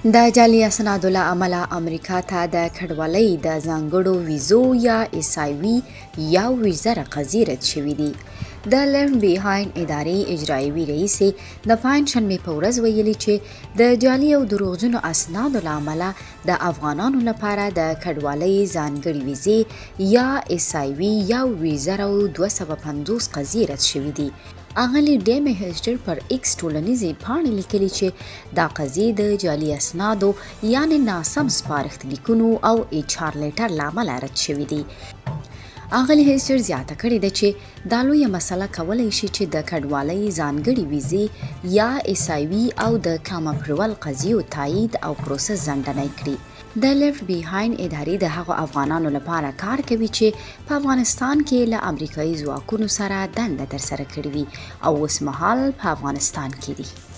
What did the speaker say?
د جعلي اسنادو له امله امریکا ته د کډوالۍ د ځانګړو ویزو یا SIV یا ویزه رقضي رد شوي دي. د لیفټ بیهایند ادارې اجرایوي رئیسې د پنجشنبې په ورځ ویلي چې د جعلي او دروغجنو اسنادو له امله د افغانانو لپاره د کډوالۍ ځانګړې ویزې یا SIV یا ویزه 250 قضیې رد شوي دي. اغلې ډیمي هیلسټر پر ایکس ټولنیزې پاڼې لیکلي چې دا قضیې د جعلي اسنادو یعنې ناسم سپارښت لیکونو او HR لیټر له امله رد شوي دي. اغلې هیلسټر زیاته کړې ده چې دا لویه مسله کولی شي چې د کډوالۍ ځانګړې ویزې یا SIV او د کام اپروول قضیو تایید او پروسس ځنډنی کړي. د لیفټ بیهایند ادارې د هغو افغانانو لپاره کار کوي چې په افغانستان کې له امریکایي ځواکونو سره دنده ترسره کړې وي او اوس مهال په افغانستان کې دي.